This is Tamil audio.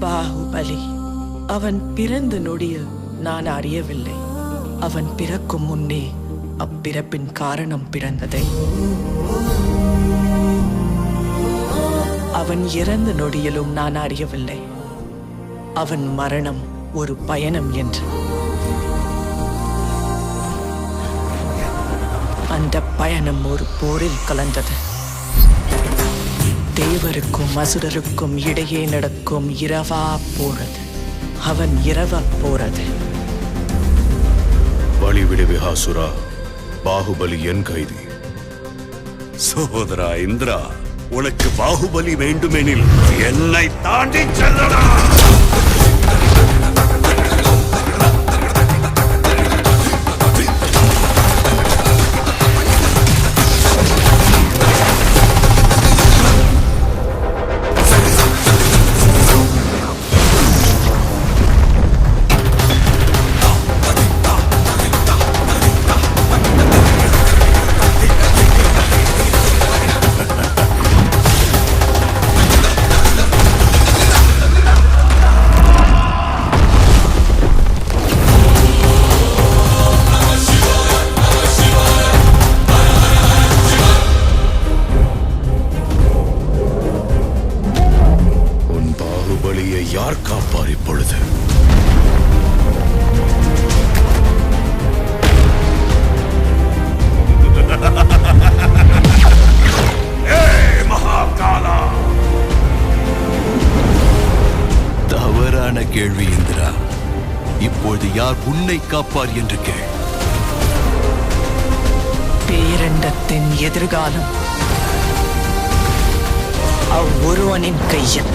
பாகுபலி. அவன் பிறந்த நொடியில் நான் அறியவில்லை. அவன் பிறக்கும் முன்னே அப்பிறப்பின் காரணம் பிறந்ததை. அவன் இறந்த நொடியிலும் நான் அறியவில்லை. அவன் மரணம் ஒரு பயணம் என்று. அந்த பயணம் ஒரு போரில் கலந்தது. தேவருக்கும் அசுரருக்கும் இடையே நடக்கும் இரவா போறது. அவன் இரவா போறது. வழிவிடு விஹாசுரா, பாகுபலி என் கைதி. சகோதரா இந்திரா, உனக்கு பாகுபலி வேண்டுமெனில் என்னை தாண்டி செல்லடா. யார் காப்பார் இப்பொழுது? மகாகாலா, தவறான கேள்வி இந்திரா. இப்பொழுது யார் உன்னை காப்பார் என்று கேள். பேரண்டத்தின் எதிர்காலம் அவ்வொருவனின் கையில்.